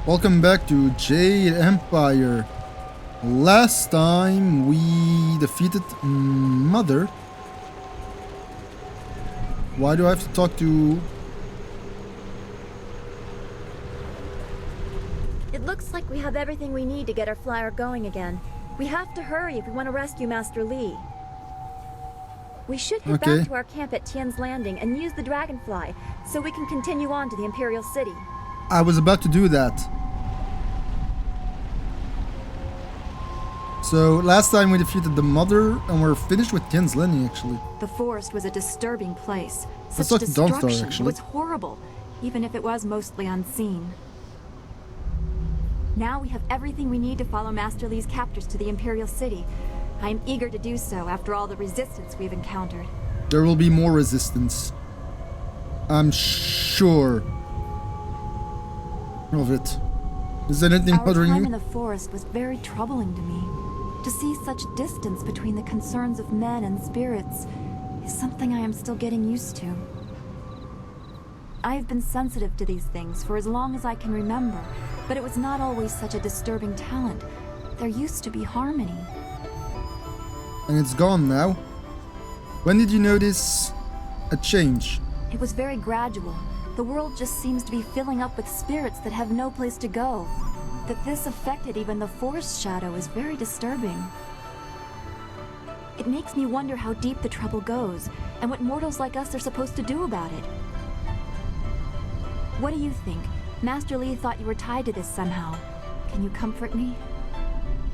Welcome back to Jade Empire. Last time we defeated Mother. Why do I have to talk to... It looks like we have everything we need to get our flyer going again. We have to hurry if we want to rescue Master Li. We should head back to our camp at Tien's Landing and use the Dragonfly so we can continue on to the Imperial City. I was about to do that. So last time we defeated the Mother and we're finished with Tien's Landing actually. The forest was a disturbing place. Let's Such talk to Dawnstar, destruction actually. was horrible, even if it was mostly unseen. Now we have everything we need to follow Master Li's captors to the Imperial City. I am eager to do so after all the resistance we've encountered. There will be more resistance. I'm sure of it. Is anything bothering Our time you? in the forest was very troubling to me. To see such distance between the concerns of men and spirits is something I am still getting used to. I have been sensitive to these things for as long as I can remember, but it was not always such a disturbing talent. There used to be harmony. And it's gone now. When did you notice a change? It was very gradual. The world just seems to be filling up with spirits that have no place to go. That this affected even the forest shadow is very disturbing. It makes me wonder how deep the trouble goes, and what mortals like us are supposed to do about it. What do you think? Master Li thought you were tied to this somehow. Can you comfort me?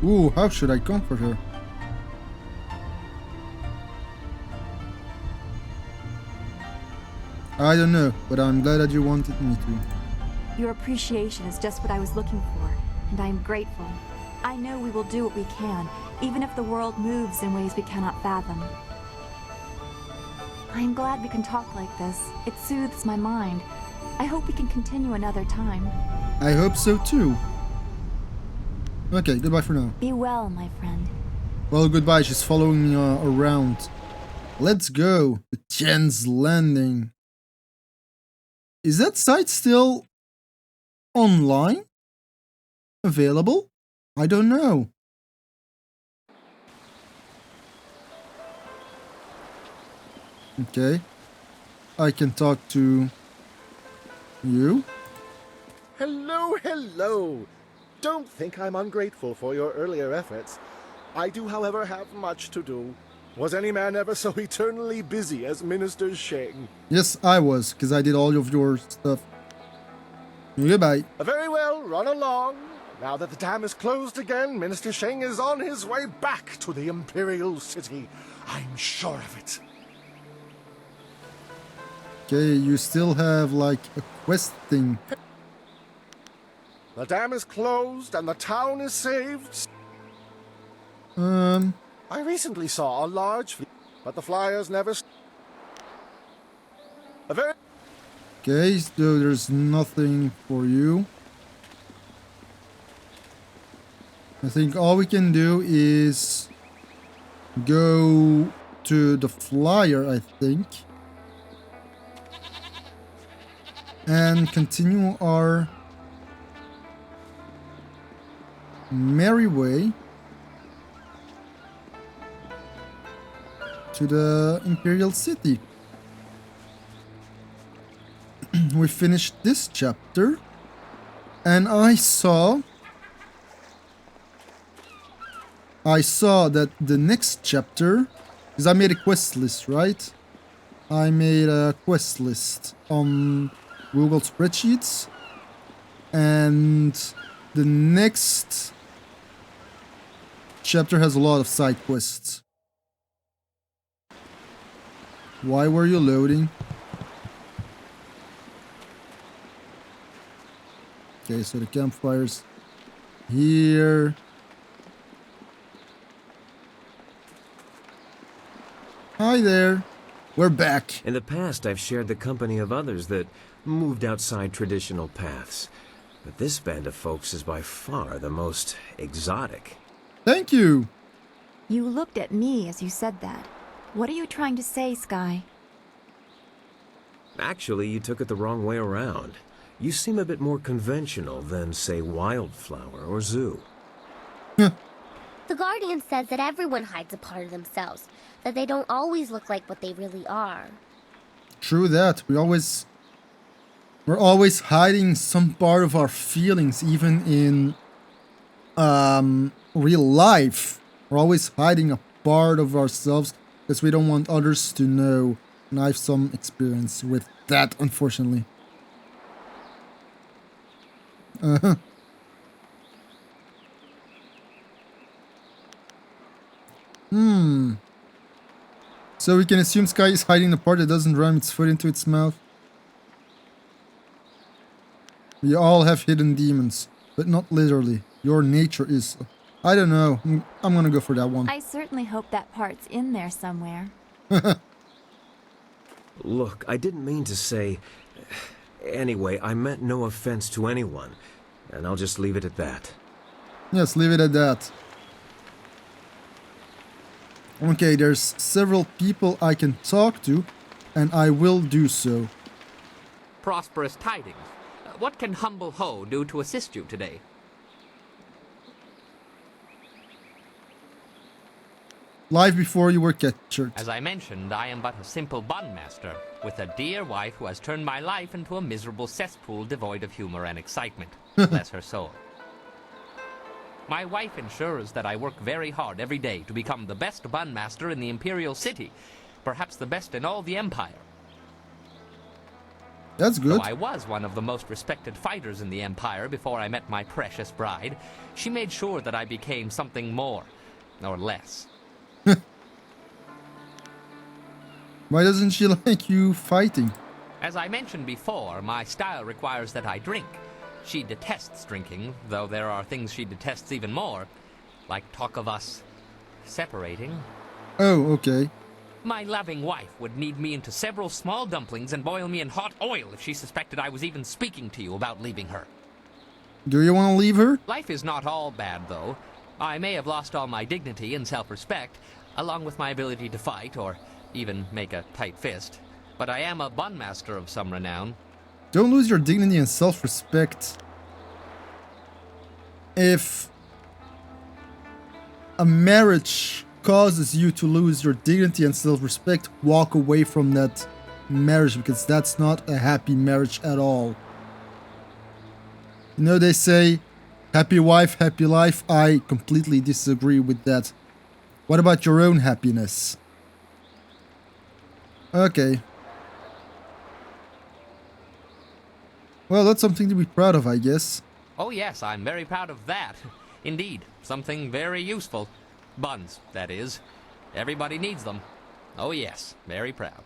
Ooh, how should I comfort her? I don't know, but I'm glad that you wanted me to. Your appreciation is just what I was looking for, and I am grateful. I know we will do what we can, even if the world moves in ways we cannot fathom. I am glad we can talk like this. It soothes my mind. I hope we can continue another time. I hope so too. Okay, goodbye for now. Be well, my friend. Well, goodbye. She's following me around. Let's go. The Tien's Landing. Is that site still online? Available? I don't know. Okay. I can talk to you. Hello, hello! Don't think I'm ungrateful for your earlier efforts. I do, however, have much to do. Was any man ever so eternally busy as Minister Sheng? Yes, I was, because I did all of your stuff. Goodbye. Very well, run along. Now that the dam is closed again, Minister Sheng is on his way back to the Imperial City. I'm sure of it. Okay, you still have like a quest thing. The dam is closed and the town is saved. I recently saw a large fleet, but the flyers never... Okay, so there's nothing for you. I think all we can do is go to the flyer, I think. And continue our merry way to the Imperial City. We finished this chapter, and I saw that the next chapter, because I made a quest list, right? I made a quest list on Google Spreadsheets, and the next chapter has a lot of side quests. Why were you loading? Okay, so the campfire's here. Hi there. We're back. In the past, I've shared the company of others that moved outside traditional paths. But this band of folks is by far the most exotic. Thank you. You looked at me as you said that. What are you trying to say, Sky? Actually, you took it the wrong way around. You seem a bit more conventional than, say, Wildflower or Zoo. The Guardian says that everyone hides a part of themselves, that they don't always look like what they really are. True that. We're always hiding some part of our feelings, even in real life. We're always hiding a part of ourselves because we don't want others to know. And I have some experience with that, unfortunately. So we can assume Sky is hiding the part that doesn't ram its foot into its mouth. We all have hidden demons, but not literally. Your nature is... I don't know. I'm gonna go for that one. I certainly hope that part's in there somewhere. Look, I didn't mean to say... Anyway, I meant no offense to anyone, and I'll just leave it at that. Yes, leave it at that. Okay, there's several people I can talk to, and I will do so. Prosperous tidings. What can humble Ho do to assist you today? Live before you were captured. As I mentioned, I am but a simple bun master, with a dear wife who has turned my life into a miserable cesspool devoid of humor and excitement. Bless her soul. My wife ensures that I work very hard every day to become the best bun master in the Imperial City, perhaps the best in all the Empire. That's good. Though I was one of the most respected fighters in the Empire before I met my precious bride, she made sure that I became something more, or less. Why doesn't she like you fighting? As I mentioned before, my style requires that I drink. She detests drinking, though there are things she detests even more, like talk of us separating. Oh, okay. My loving wife would knead me into several small dumplings and boil me in hot oil if she suspected I was even speaking to you about leaving her. Do you want to leave her? Life is not all bad, though. I may have lost all my dignity and self-respect, along with my ability to fight, or even make a tight fist, but I am a bun master of some renown. Don't lose your dignity and self-respect. If a marriage causes you to lose your dignity and self-respect, walk away from that marriage, because that's not a happy marriage at all. You know, they say, happy wife, happy life. I completely disagree with that. What about your own happiness? Okay. Well, that's something to be proud of, I guess. Oh yes, I'm very proud of that. Indeed, something very useful. Buns, that is. Everybody needs them. Oh yes, very proud.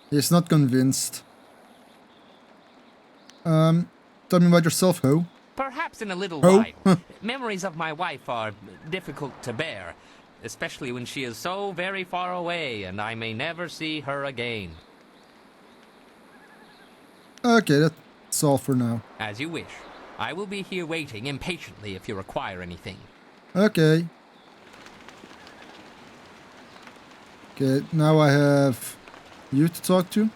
He's not convinced. Tell me about yourself, Ho. Perhaps in a little Ho? while. Memories of my wife are difficult to bear, especially when she is so very far away and I may never see her again. Okay, that's all for now. As you wish. I will be here waiting impatiently if you require anything. Okay. Okay, now I have you to talk to.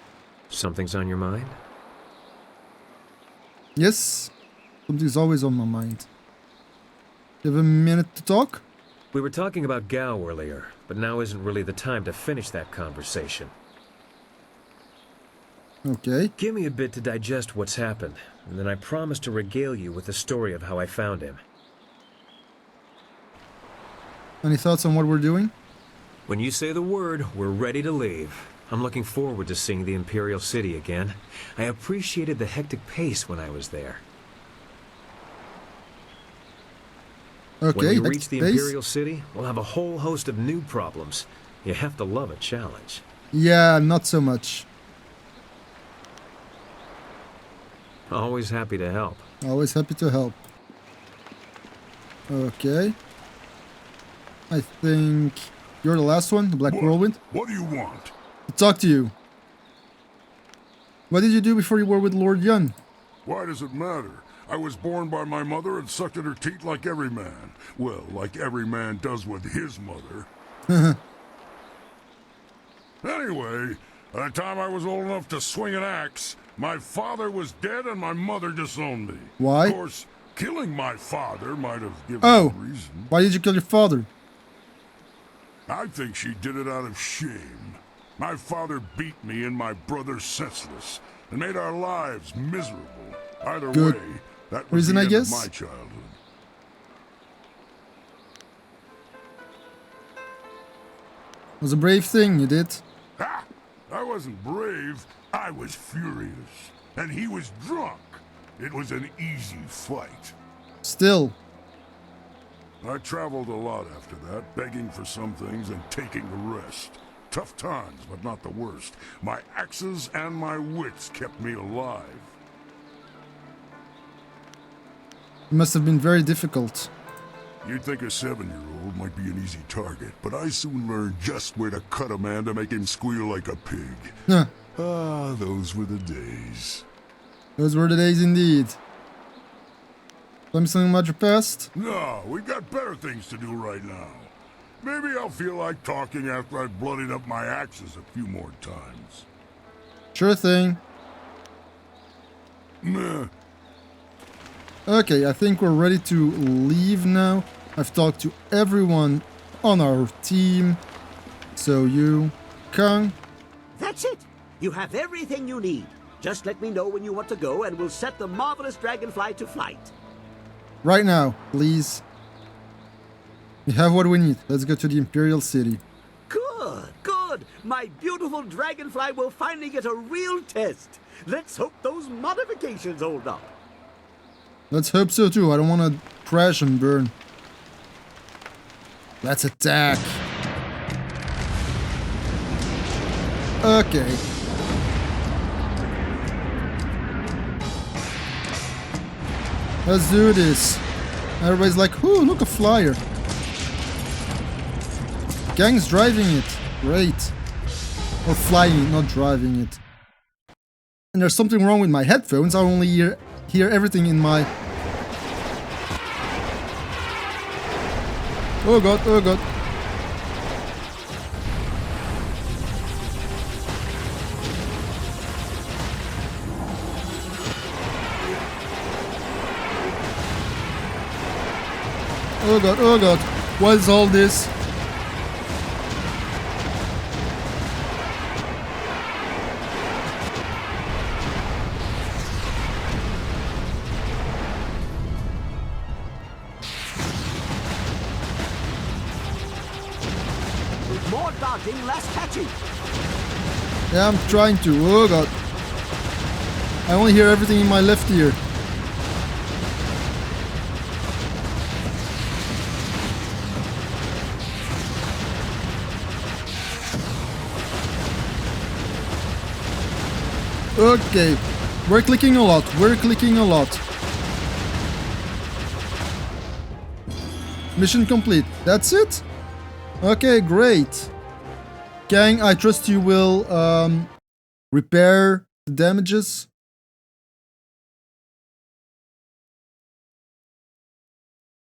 Something's on your mind? Yes, something's always on my mind. You have a minute to talk? We were talking about Gao earlier, but now isn't really the time to finish that conversation. Okay. Give me a bit to digest what's happened, and then I promise to regale you with the story of how I found him. Any thoughts on what we're doing? When you say the word, we're ready to leave. I'm looking forward to seeing the Imperial City again. I appreciated the hectic pace when I was there. Okay, When we reach the space. Imperial City, we'll have a whole host of new problems. You have to love a challenge. Yeah, not so much. Always happy to help. Always happy to help. Okay. I think you're the last one, the Black Whirlwind. What do you want? To talk to you. What did you do before you were with Lord Yun? Why does it matter? I was born by my mother and sucked at her teat like every man. Well, like every man does with his mother. Anyway, By the time I was old enough to swing an axe, my father was dead and my mother disowned me. Why? Of course, killing my father might have given Oh, a reason. why did you kill your father? I think she did it out of shame. My father beat me and my brother senseless and made our lives miserable. Either Good way, that was reason, the I end guess. of my childhood. It was a brave thing you did. Ha! I wasn't brave. I was furious. And he was drunk. It was an easy fight. Still. I traveled a lot after that, begging for some things and taking the rest. Tough times, but not the worst. My axes and my wits kept me alive. It must have been very difficult. You'd think a 7-year-old might be an easy target, but I soon learned just where to cut a man to make him squeal like a pig. Huh. Ah, those were the days. Those were the days indeed. Tell me something about your past? No, we got better things to do right now. Maybe I'll feel like talking after I've bloodied up my axes a few more times. Sure thing. Meh. Okay, I think we're ready to leave now. I've talked to everyone on our team. So you, Kang. That's it. You have everything you need. Just let me know when you want to go and we'll set the marvelous dragonfly to flight. Right now, please. We have what we need. Let's go to the Imperial City. Good, good. My beautiful dragonfly will finally get a real test. Let's hope those modifications hold up. Let's hope so too. I don't want to crash and burn. Let's attack. Okay. Let's do this. Everybody's like, ooh, look, a flyer. Gang's driving it. Great. Or flying it, not driving it. And there's something wrong with my headphones. I only hear everything in my... Oh god, oh god. Oh god, oh god. What is all this? More dodging, less catching. Yeah, I'm trying to. Oh god. I only hear everything in my left ear. Okay. We're clicking a lot. We're clicking a lot. Mission complete. That's it? Okay, great. Gang, I trust you will repair the damages.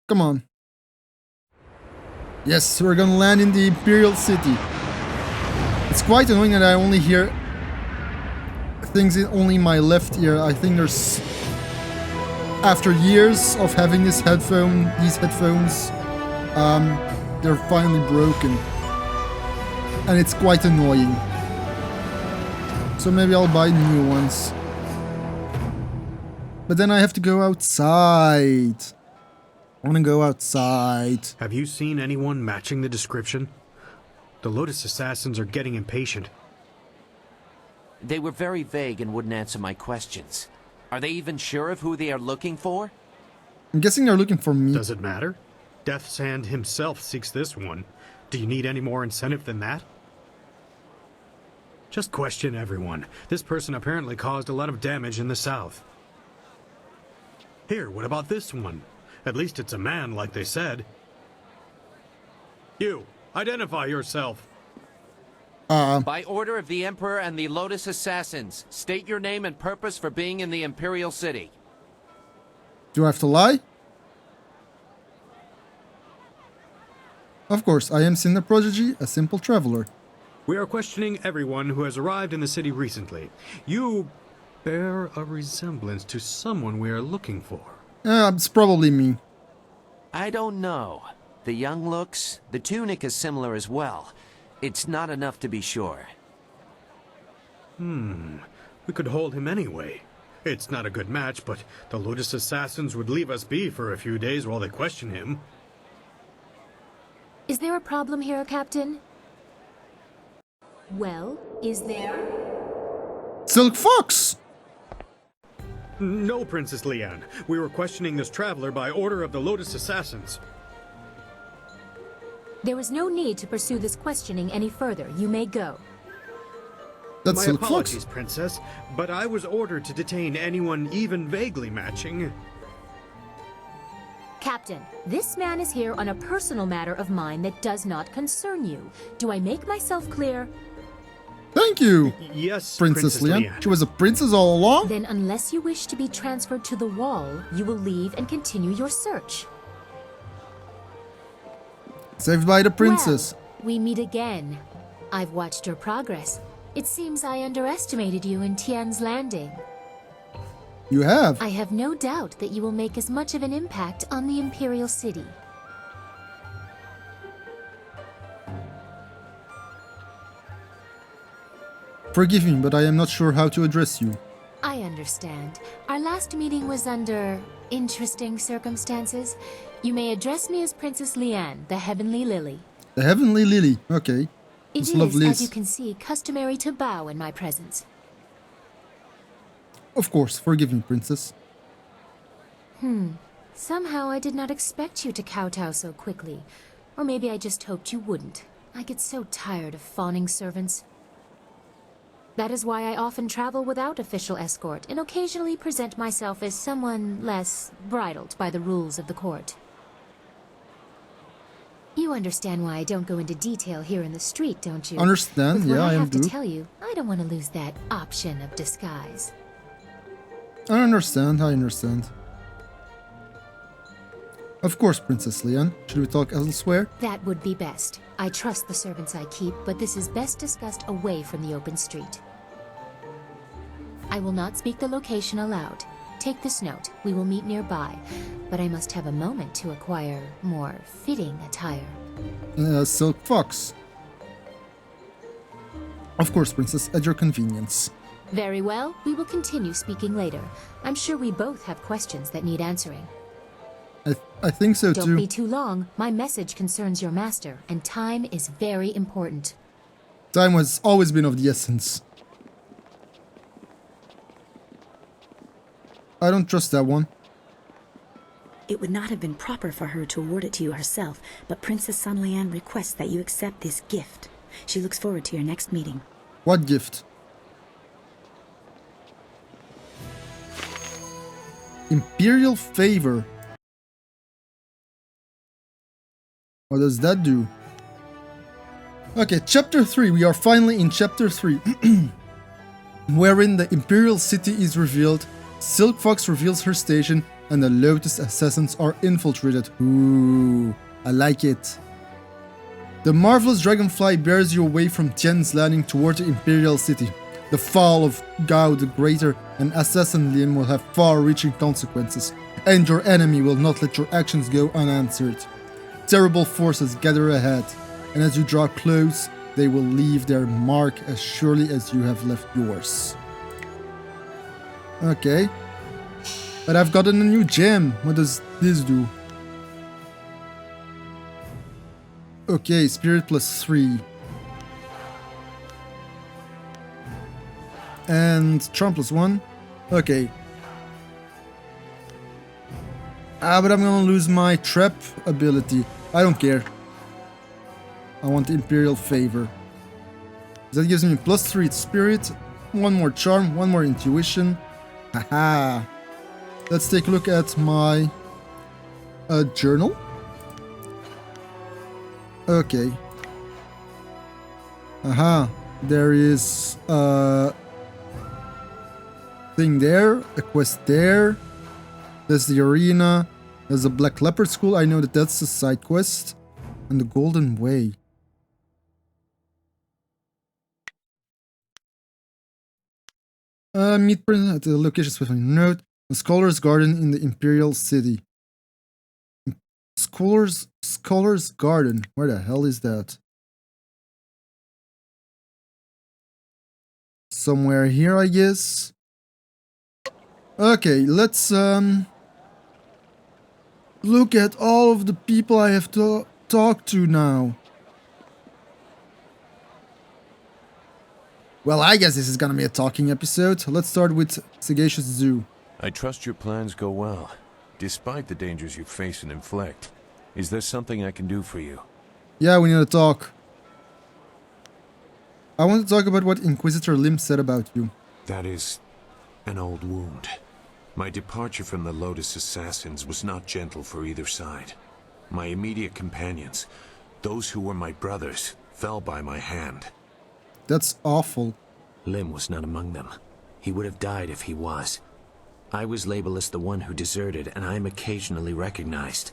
Come on. Yes, we're gonna land in the Imperial City. It's quite annoying that I only hear things in only my left ear. I think there's... After years of having these headphones, they're finally broken. And it's quite annoying. So maybe I'll buy new ones. But then I have to go outside. I want to go outside. Have you seen anyone matching the description? The Lotus Assassins are getting impatient. They were very vague and wouldn't answer my questions. Are they even sure of who they are looking for? I'm guessing they're looking for me. Does it matter? Death's Hand himself seeks this one. Do you need any more incentive than that? Just question everyone. This person apparently caused a lot of damage in the south. Here, what about this one? At least it's a man, like they said. You, identify yourself. By order of the Emperor and the Lotus Assassins, state your name and purpose for being in the Imperial City. Do I have to lie? Of course, I am Cinder Prodigy, a simple traveler. We are questioning everyone who has arrived in the city recently. You bear a resemblance to someone we are looking for. It's probably me. I don't know. The young looks, the tunic is similar as well. It's not enough to be sure. We could hold him anyway. It's not a good match, but the Lotus Assassins would leave us be for a few days while they question him. Is there a problem here, Captain? Well, is there? Silk Fox! No, Princess Leanne. We were questioning this traveler by order of the Lotus Assassins. There is no need to pursue this questioning any further. You may go. That's My Silk apologies, Fox. Princess, but I was ordered to detain anyone even vaguely matching. Captain, this man is here on a personal matter of mine that does not concern you. Do I make myself clear? Thank you, Yes, Princess Leanne. She was a princess all along? Then unless you wish to be transferred to the wall, you will leave and continue your search. Saved by the princess. Well, we meet again. I've watched your progress. It seems I underestimated you in Tien's landing. You have. I have no doubt that you will make as much of an impact on the Imperial City. Forgive me, but I am not sure how to address you. I understand. Our last meeting was under interesting circumstances. You may address me as Princess Leanne, the Heavenly Lily. The Heavenly Lily. Okay. It Let's love is, Liz. as you can see, customary to bow in my presence. Of course, forgive me, princess. Somehow I did not expect you to kowtow so quickly. Or maybe I just hoped you wouldn't. I get so tired of fawning servants. That is why I often travel without official escort and occasionally present myself as someone less bridled by the rules of the court. You understand why I don't go into detail here in the street, don't you? Understand? With what Yeah, I I have do. to tell you, I don't want to lose that option of disguise. I understand, I understand. Of course, Princess Leanne. Should we talk elsewhere? That would be best. I trust the servants I keep, but this is best discussed away from the open street. I will not speak the location aloud. Take this note. We will meet nearby, but I must have a moment to acquire more fitting attire. Silk Fox. Of course, Princess, at your convenience. Very well. We will continue speaking later. I'm sure we both have questions that need answering. I think so Don't too. be too long. My message concerns your master, and time is very important. Time has always been of the essence. I don't trust that one. It would not have been proper for her to award it to you herself, but Princess Sun Lian requests that you accept this gift. She looks forward to your next meeting. What gift? Imperial favor. What does that do? Okay, chapter 3. We are finally in chapter 3. Wherein the Imperial City is revealed, Silk Fox reveals her station, and the Lotus Assassins are infiltrated. Ooh, I like it. The marvelous dragonfly bears you away from Tien's landing toward the Imperial City. The fall of Gao the Greater and Assassin Lin will have far-reaching consequences, and your enemy will not let your actions go unanswered. Terrible forces gather ahead, and as you draw close, they will leave their mark as surely as you have left yours. Okay. But I've gotten a new gem. What does this do? Okay, spirit plus 3. And charm plus 1. Okay. But I'm gonna lose my trap ability. I don't care. I want the Imperial favor. That gives me plus 3 spirit, 1 more charm, 1 more intuition. Haha. Let's take a look at my journal. Okay. Aha. There is a thing there, a quest there. There's the arena. There's a Black Leopard School. I know that that's a side quest. And the Golden Way. Meet Prince at the location specified. Note: the Scholar's Garden in the Imperial City. Scholar's Garden. Where the hell is that? Somewhere here, I guess. Okay, let's look at all of the people I have to talk to now. Well, I guess this is gonna be a talking episode. Let's start with Sagacious Zoo. I trust your plans go well, despite the dangers you face and inflict. Is there something I can do for you? Yeah, we need to talk. I want to talk about what Inquisitor Lim said about you. That is an old wound. My departure from the Lotus Assassins was not gentle for either side. My immediate companions, those who were my brothers, fell by my hand. That's awful. Lim was not among them. He would have died if he was. I was labeled as the one who deserted, and I am occasionally recognized.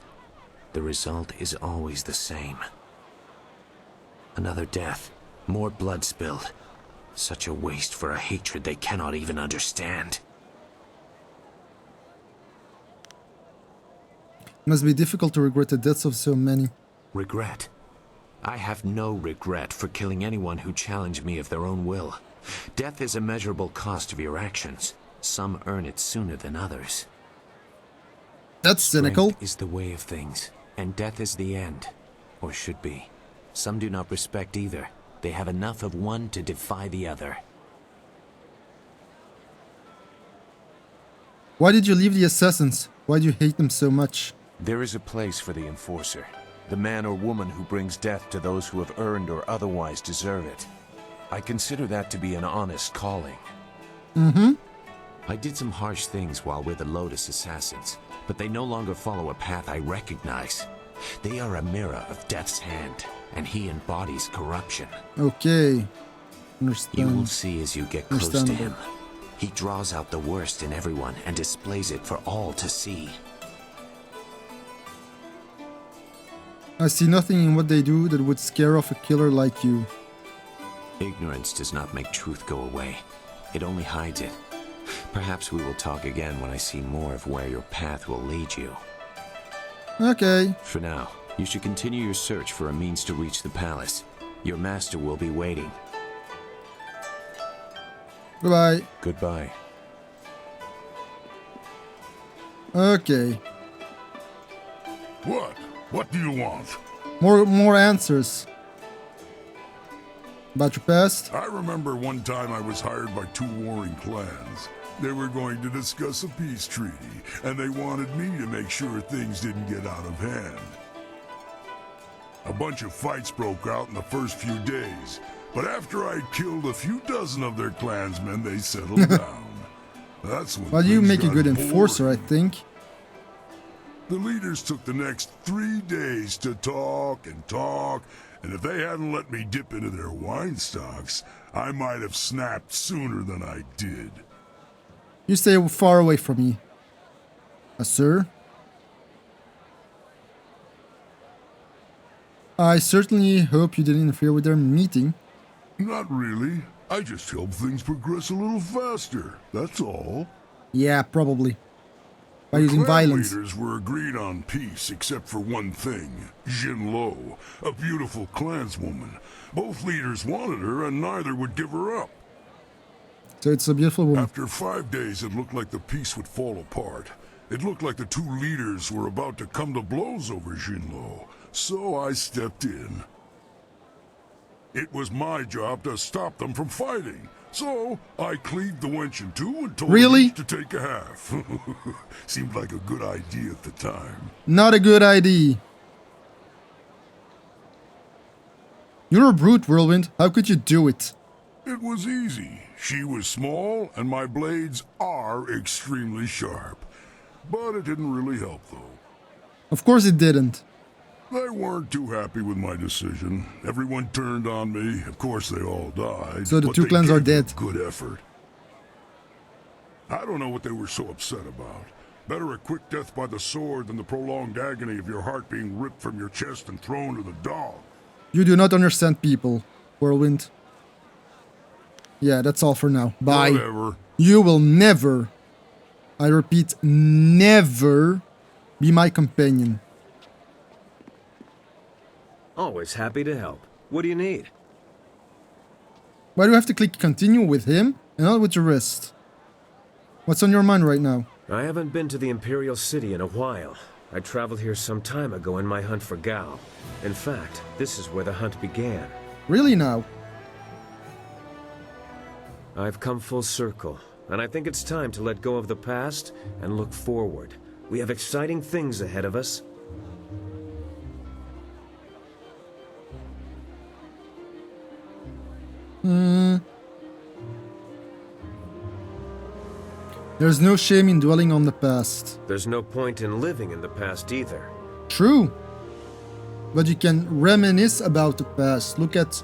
The result is always the same. Another death. More blood spilled. Such a waste for a hatred they cannot even understand. It must be difficult to regret the deaths of so many. Regret? I have no regret for killing anyone who challenged me of their own will. Death is a measurable cost of your actions. Some earn it sooner than others. That's cynical. Strength is the way of things, and death is the end. Or should be. Some do not respect either. They have enough of one to defy the other. Why did you leave the Assassins? Why do you hate them so much? There is a place for the Enforcer. The man or woman who brings death to those who have earned or otherwise deserve it. I consider that to be an honest calling. Mm-hmm. I did some harsh things while with the Lotus Assassins, but they no longer follow a path I recognize. They are a mirror of Death's hand, and he embodies corruption. Okay. Understand. You will see as you get close to him. He draws out the worst in everyone and displays it for all to see. I see nothing in what they do that would scare off a killer like you. Ignorance does not make truth go away. It only hides it. Perhaps we will talk again when I see more of where your path will lead you. Okay. For now, you should continue your search for a means to reach the palace. Your master will be waiting. Goodbye. Goodbye. Okay. What? What do you want? More answers. About your past? I remember one time I was hired by two warring clans. They were going to discuss a peace treaty, and they wanted me to make sure things didn't get out of hand. A bunch of fights broke out in the first few days, but after I'd killed a few dozen of their clansmen, they settled down. That's when Well, you things make a got good boring. enforcer, I think. The leaders took the next 3 days to talk and talk, and if they hadn't let me dip into their wine stocks, I might have snapped sooner than I did. You stay far away from me. Sir? I certainly hope you didn't interfere with their meeting. Not really. I just hope things progress a little faster, that's all. Yeah, probably. By using violence. Leaders were agreed on peace except for one thing. Jin Lo, a beautiful clanswoman. Both leaders wanted her and neither would give her up. So it's a beautiful woman. After 5 days, it looked like the peace would fall apart. It looked like the two leaders were about to come to blows over Jin Lo, so I stepped in. It was my job to stop them from fighting, so I cleaved the wench in two and told them each to take a half. Seemed like a good idea at the time. Not a good idea. You're a brute, Whirlwind. How could you do it? It was easy. She was small, and my blades are extremely sharp. But it didn't really help, though. Of course it didn't. They weren't too happy with my decision. Everyone turned on me. Of course, they all died. So the but two they clans are gave me a dead. Good effort. I don't know what they were so upset about. Better a quick death by the sword than the prolonged agony of your heart being ripped from your chest and thrown to the dog. You do not understand people, Whirlwind. Yeah, that's all for now. Bye. Whatever. You will never, I repeat, never be my companion. Always happy to help. What do you need? Why do you have to click continue with him and not with the rest? What's on your mind right now? I haven't been to the Imperial City in a while. I traveled here some time ago in my hunt for Gao. In fact, this is where the hunt began. Really now? I've come full circle, and I think it's time to let go of the past and look forward. We have exciting things ahead of us. There's no shame in dwelling on the past. There's no point in living in the past either. True. But you can reminisce about the past. Look at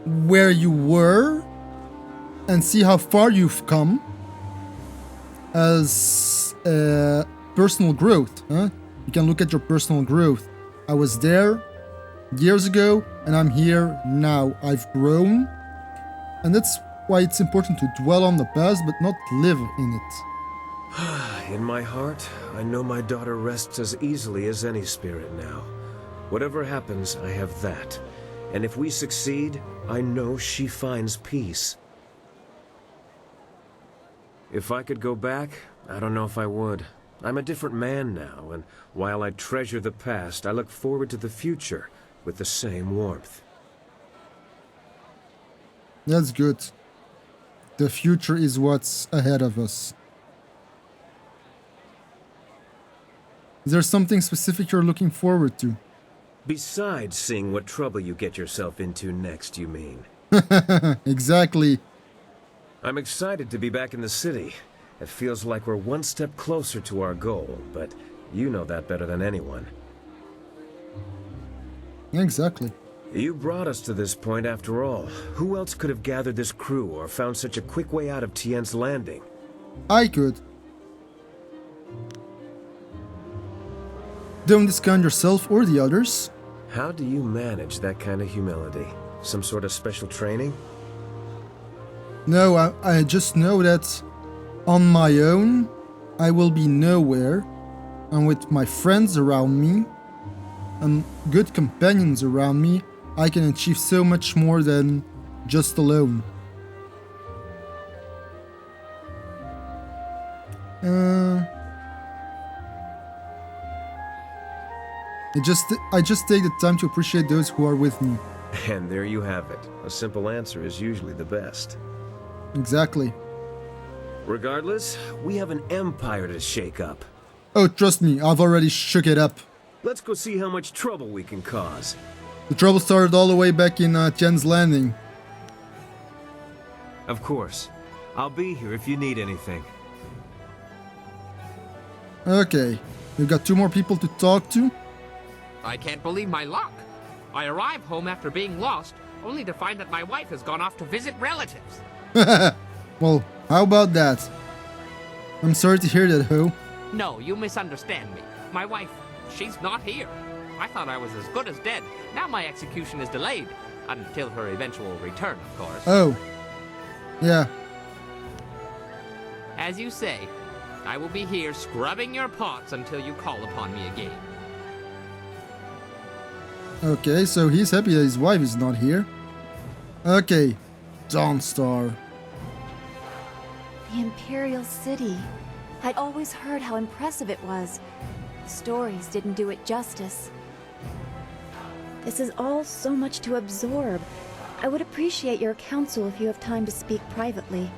where you were and see how far you've come as personal growth. Huh? You can look at your personal growth. I was there years ago and I'm here now. I've grown. And that's why it's important to dwell on the past but not live in it. In my heart, I know my daughter rests as easily as any spirit now. Whatever happens, I have that. And if we succeed, I know she finds peace. If I could go back, I don't know if I would. I'm a different man now, and while I treasure the past, I look forward to the future with the same warmth. That's good. The future is what's ahead of us. Is there something specific you're looking forward to? Besides seeing what trouble you get yourself into next, you mean? Exactly. I'm excited to be back in the city. It feels like we're one step closer to our goal, but you know that better than anyone. Exactly. You brought us to this point after all. Who else could have gathered this crew or found such a quick way out of Tien's landing? I could. Don't discount yourself or the others. How do you manage that kind of humility? Some sort of special training? No, I just know that on my own, I will be nowhere. And with my friends around me and good companions around me, I can achieve so much more than just alone. I just take the time to appreciate those who are with me. And there you have it. A simple answer is usually the best. Exactly. Regardless, we have an empire to shake up. Oh, trust me, I've already shook it up. Let's go see how much trouble we can cause. The trouble started all the way back in Tien's Landing. Of course. I'll be here if you need anything. Okay, we've got 2 more people to talk to. I can't believe my luck. I arrive home after being lost, only to find that my wife has gone off to visit relatives. Well, how about that? I'm sorry to hear that, Ho. No, you misunderstand me. My wife, she's not here. I thought I was as good as dead. Now my execution is delayed. Until her eventual return, of course. Oh. Yeah. As you say, I will be here scrubbing your pots until you call upon me again. Okay, so he's happy that his wife is not here. Okay, Dawnstar. The Imperial City. I'd always heard how impressive it was. The stories didn't do it justice. This is all so much to absorb. I would appreciate your counsel if you have time to speak privately.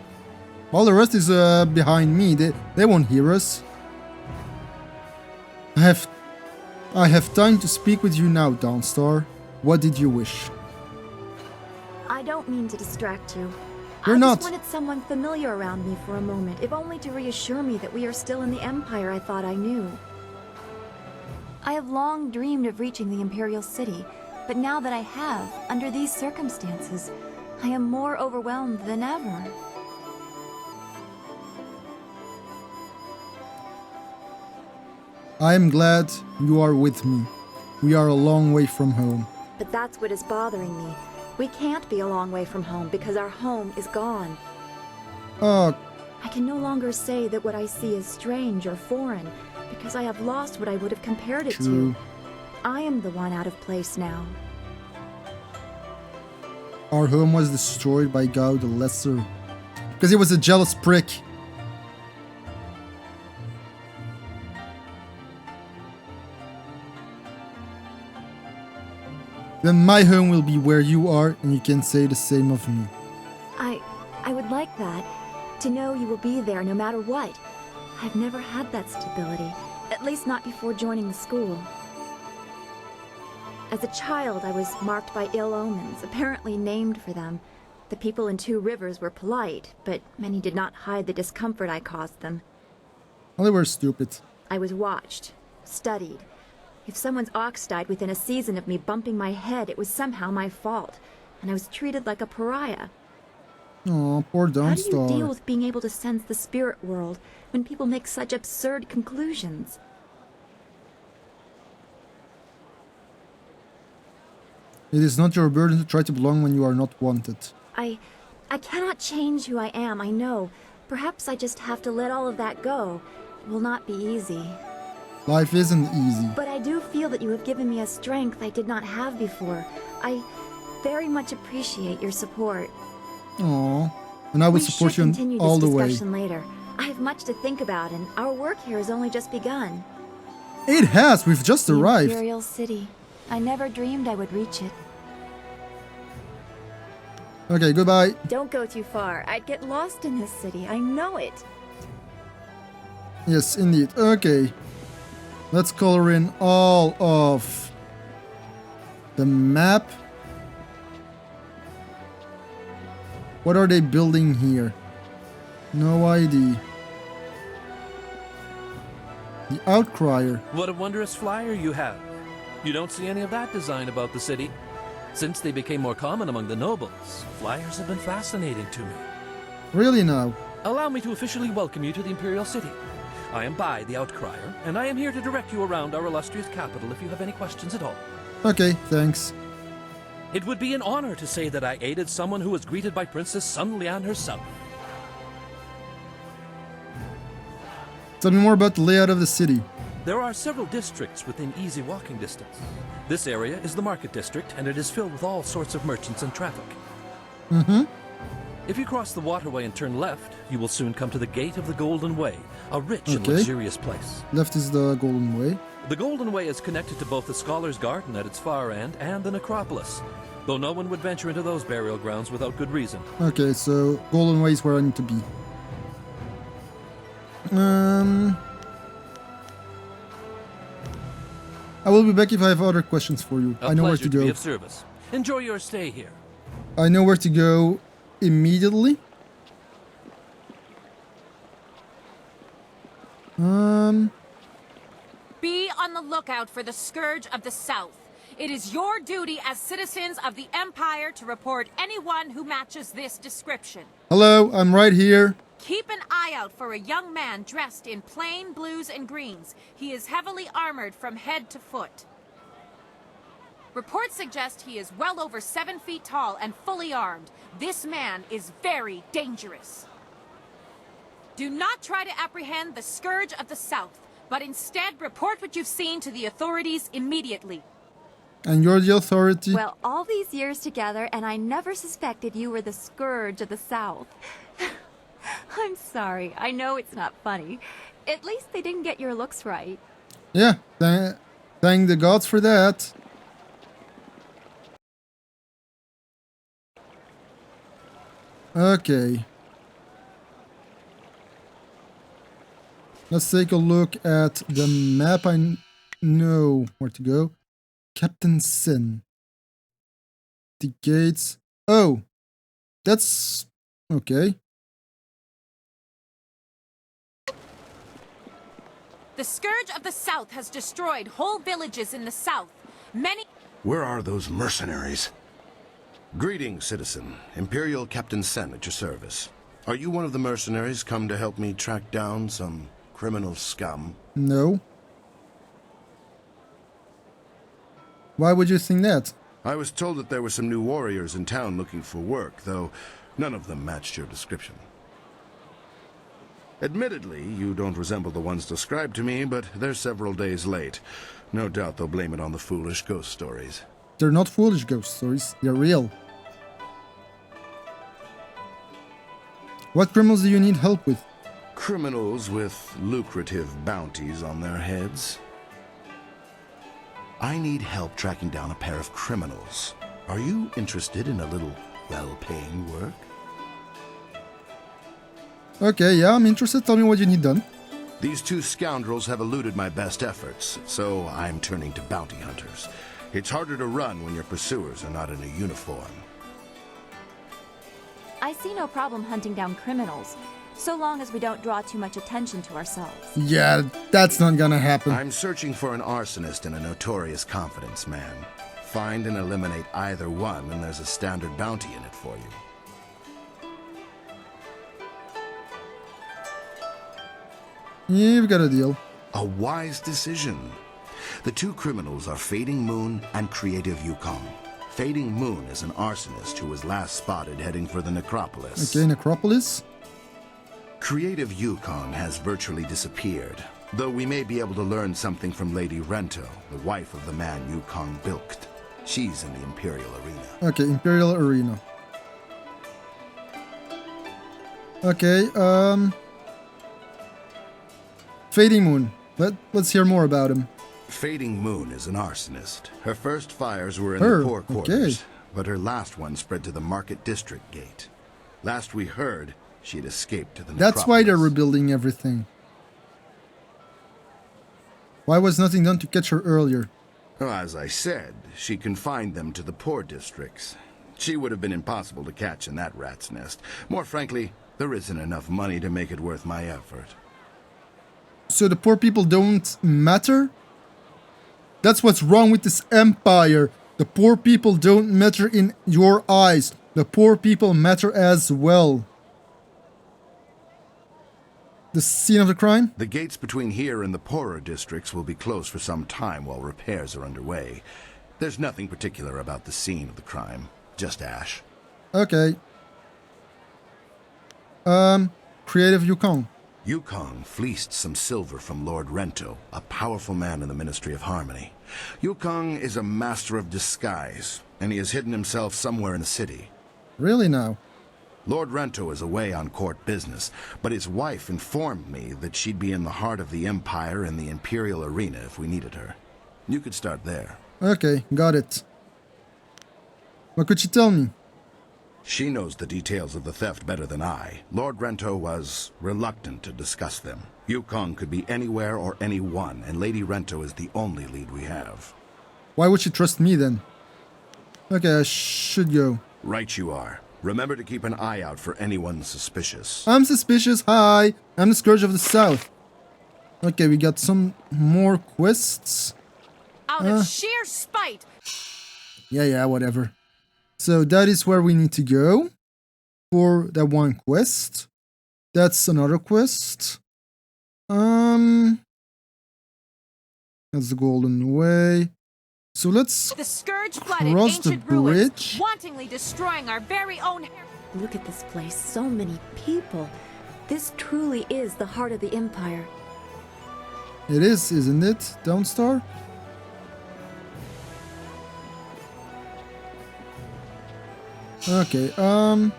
While the rest is behind me, they won't hear us. I have time to speak with you now, Dawnstar. What did you wish? I don't mean to distract you. You're I not. just wanted someone familiar around me for a moment, if only to reassure me that we are still in the Empire I thought I knew. I have long dreamed of reaching the Imperial City, but now that I have, under these circumstances, I am more overwhelmed than ever. I am glad you are with me. We are a long way from home. But that's what is bothering me. We can't be a long way from home because our home is gone. Oh, I can no longer say that what I see is strange or foreign, because I have lost what I would have compared it true. to. I am the one out of place now. Our home was destroyed by Gao the Lesser. Because he was a jealous prick. Then my home will be where you are, and you can say the same of me. I would like that. To know you will be there no matter what. I've never had that stability. At least not before joining the school. As a child, I was marked by ill omens, apparently named for them. The people in Two Rivers were polite, but many did not hide the discomfort I caused them. Well, they were stupid. I was watched, studied. If someone's ox died within a season of me bumping my head, it was somehow my fault, and I was treated like a pariah. Aw, poor How do you deal Dawnstar. with being able to sense the spirit world when people make such absurd conclusions? It is not your burden to try to belong when you are not wanted. I cannot change who I am, I know. Perhaps I just have to let all of that go. It will not be easy. Life isn't easy. But I do feel that you have given me a strength I did not have before. I very much appreciate your support. Aww. And I will support you continue all this the way. discussion later. I have much to think about, and our work here has only just begun. It has! We've just The arrived. Imperial City. I never dreamed I would reach it. Okay, goodbye. Don't go too far. I'd get lost in this city. I know it. Yes, indeed. Okay. Let's color in all of the map. What are they building here? No idea. The Outcrier. What a wondrous flyer you have. You don't see any of that design about the city. Since they became more common among the nobles, flyers have been fascinating to me. Really now? Allow me to officially welcome you to the Imperial City. I am Bai, the Outcrier, and I am here to direct you around our illustrious capital if you have any questions at all. Okay, thanks. It would be an honor to say that I aided someone who was greeted by Princess Sun Lian herself. Tell me more about the layout of the city. There are several districts within easy walking distance. This area is the market district, and it is filled with all sorts of merchants and traffic. Mm-hmm. If you cross the waterway and turn left, you will soon come to the Gate of the Golden Way, a rich and luxurious place. Left is the Golden Way. The Golden Way is connected to both the Scholar's Garden at its far end and the necropolis, though no one would venture into those burial grounds without good reason. Okay, so Golden Way is where I need to be. I will be back if I have other questions for you. I know where to A pleasure to be go. of service. Enjoy your stay here. I know where to go immediately. Be on the lookout for the Scourge of the South. It is your duty as citizens of the Empire to report anyone who matches this description. Hello, I'm right here. Keep an eye out for a young man dressed in plain blues and greens. He is heavily armored from head to foot. Reports suggest he is well over 7 feet tall and fully armed. This man is very dangerous. Do not try to apprehend the Scourge of the South, but instead report what you've seen to the authorities immediately. And you're the authority? Well, all these years together, and I never suspected you were the Scourge of the South. I'm sorry. I know it's not funny. At least they didn't get your looks right. Yeah, thank the gods for that. Okay. Let's take a look at the map. I know where to go. Captain Sin. The gates. Oh, that's okay. The Scourge of the South has destroyed whole villages in the south. Many... Where are those mercenaries? Greetings, citizen. Imperial Captain Sen at your service. Are you one of the mercenaries come to help me track down some criminal scum? No. Why would you think that? I was told that there were some new warriors in town looking for work, though none of them matched your description. Admittedly, you don't resemble the ones described to me, but they're several days late. No doubt they'll blame it on the foolish ghost stories. They're not foolish ghost stories. They're real. What criminals do you need help with? Criminals with lucrative bounties on their heads. I need help tracking down a pair of criminals. Are you interested in a little well-paying work? Okay, yeah, I'm interested. Tell me what you need done. These two scoundrels have eluded my best efforts, so I'm turning to bounty hunters. It's harder to run when your pursuers are not in a uniform. I see no problem hunting down criminals, so long as we don't draw too much attention to ourselves. Yeah, that's not gonna happen. I'm searching for an arsonist and a notorious confidence man. Find and eliminate either one, and there's a standard bounty in it for you. You've got a deal. A wise decision. The two criminals are Fading Moon and Creative Yukong. Fading Moon is an arsonist who was last spotted heading for the Necropolis. Okay, Necropolis. Creative Yukong has virtually disappeared, though we may be able to learn something from Lady Rento, the wife of the man Yukong bilked. She's in the Imperial Arena. Okay, Imperial Arena. Okay, Fading Moon. Let's hear more about him. Fading Moon is an arsonist. Her first fires were in the poor quarters, but her last one spread to the Market District Gate. Last we heard, she had escaped to the Necropolis. That's why they're rebuilding everything. Why was nothing done to catch her earlier? Well, as I said, she confined them to the poor districts. She would have been impossible to catch in that rat's nest. More frankly, there isn't enough money to make it worth my effort. So the poor people don't matter? That's what's wrong with this empire. The poor people don't matter in your eyes. The poor people matter as well. The scene of the crime? The gates between here and the poorer districts will be closed for some time while repairs are underway. There's nothing particular about the scene of the crime. Just ash. Okay. Creative Yukong. Yukong fleeced some silver from Lord Rento, a powerful man in the Ministry of Harmony. Yukong is a master of disguise, and he has hidden himself somewhere in the city. Really now? Lord Rento is away on court business, but his wife informed me that she'd be in the heart of the Empire in the Imperial Arena if we needed her. You could start there. Okay, got it. What could she tell me? She knows the details of the theft better than I. Lord Rento was reluctant to discuss them. Yukong could be anywhere or anyone, and Lady Rento is the only lead we have. Why would she trust me then? Okay, I should go. Right you are. Remember to keep an eye out for anyone suspicious. I'm suspicious. Hi, I'm the Scourge of the South. Okay, we got some more quests. Out of sheer spite. Yeah, whatever. So that is where we need to go for that one quest. That's another quest. That's the Golden Way. So let's The scourge flooded cross the ancient ruins, bridge. wantingly destroying our very own. Look at this place, so many people. This truly is the heart of the Empire. It is, isn't it, Dawnstar? Okay, oh,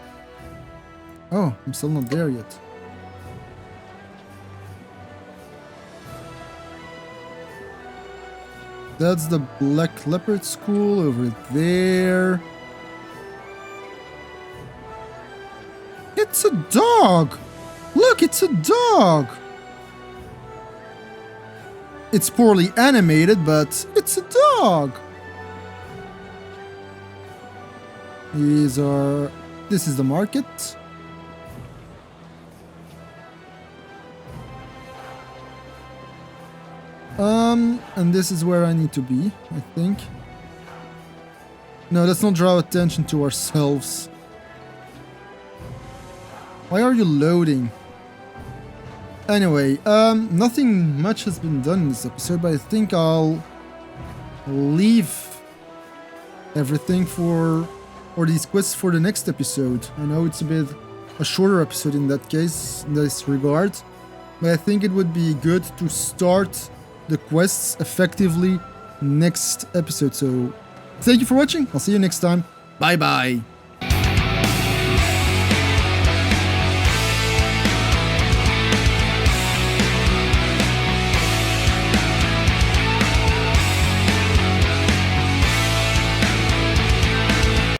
I'm still not there yet. That's the Black Leopard School over there. It's a dog! Look, it's a dog! It's poorly animated, but it's a dog! This is the market. And this is where I need to be, I think. No, let's not draw attention to ourselves. Why are you loading? Anyway, nothing much has been done in this episode, but I think I'll leave everything for these quests for the next episode. I know it's a bit a shorter episode in that case, in this regard. But I think it would be good to start the quests effectively next episode. So thank you for watching. I'll see you next time. Bye bye.